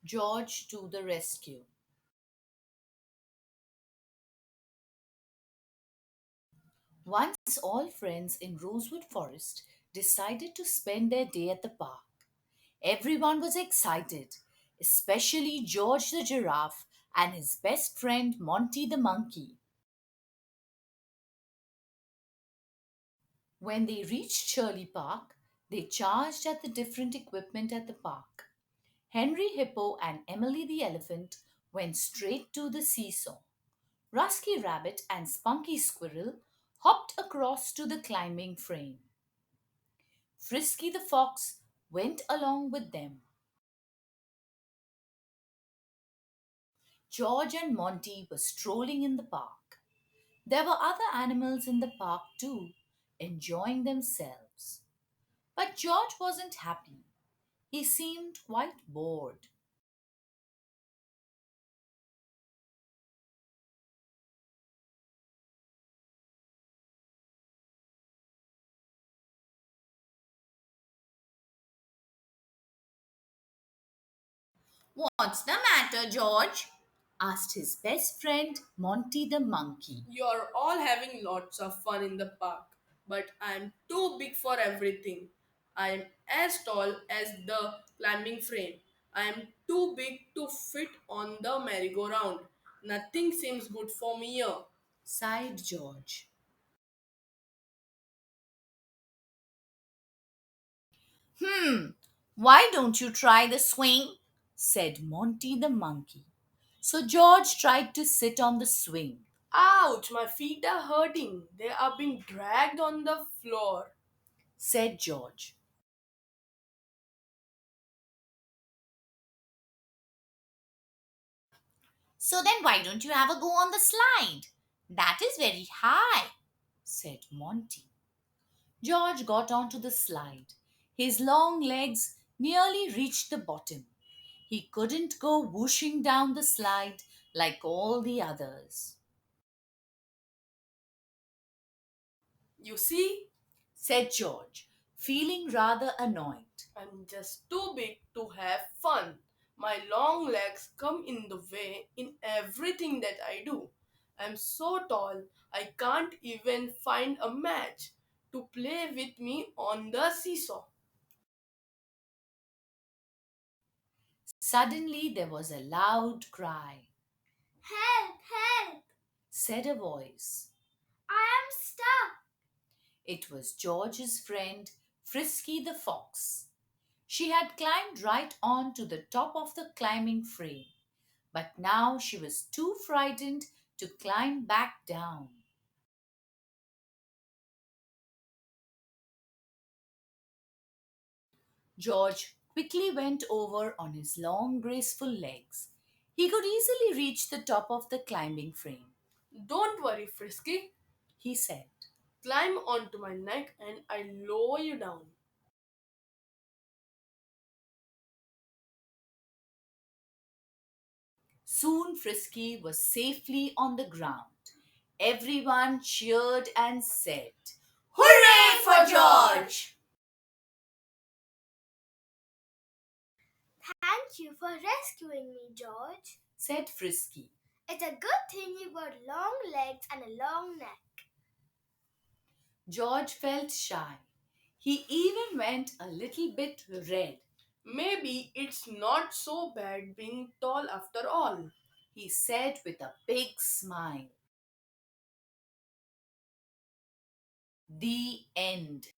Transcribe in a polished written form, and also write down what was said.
George to the rescue. Once all friends in Rosewood Forest decided to spend their day at the park. Everyone was excited, especially George the giraffe and his best friend Monty the monkey. When they reached Shirley Park, they charged at the different equipment at the park. Henry Hippo and Emily the elephant went straight to the seesaw. Rusky Rabbit and Spunky Squirrel hopped across to the climbing frame. Frisky the fox went along with them. George and Monty were strolling in the park. There were other animals in the park too, enjoying themselves. But George wasn't happy. He seemed quite bored. What's the matter, George? Asked his best friend, Monty the monkey. You're all having lots of fun in the park, but I'm too big for everything. I'm as tall as the climbing frame. I'm too big to fit on the merry-go-round. Nothing seems good for me here. Sighed George. Hmm, why don't you try the swing? Said Monty the monkey. So George tried to sit on the swing. Ouch, my feet are hurting. They are being dragged on the floor. Said George. So then why don't you have a go on the slide? That is very high, said Monty. George got onto the slide. His long legs nearly reached the bottom. He couldn't go whooshing down the slide like all the others. You see, Said George, feeling rather annoyed. I'm just too big to have fun. My long legs come in the way in everything that I do. I'm so tall, I can't even find a match to play with me on the seesaw. Suddenly there was a loud cry. Help! Help! Said a voice. I am stuck. It was George's friend, Frisky the fox. She had climbed right on to the top of the climbing frame, but now she was too frightened to climb back down. George quickly went over on his long, graceful legs. He could easily reach the top of the climbing frame, Don't worry, Frisky. he said. Climb onto my neck and I'll lower you down. Soon Frisky was safely on the ground. Everyone cheered and said, "Hooray for George!" Thank you for rescuing me, George. said Frisky. It's a good thing you got long legs and a long neck. George felt shy. He even went a little bit red. Maybe it's not so bad being tall after all. He said with a big smile. The end.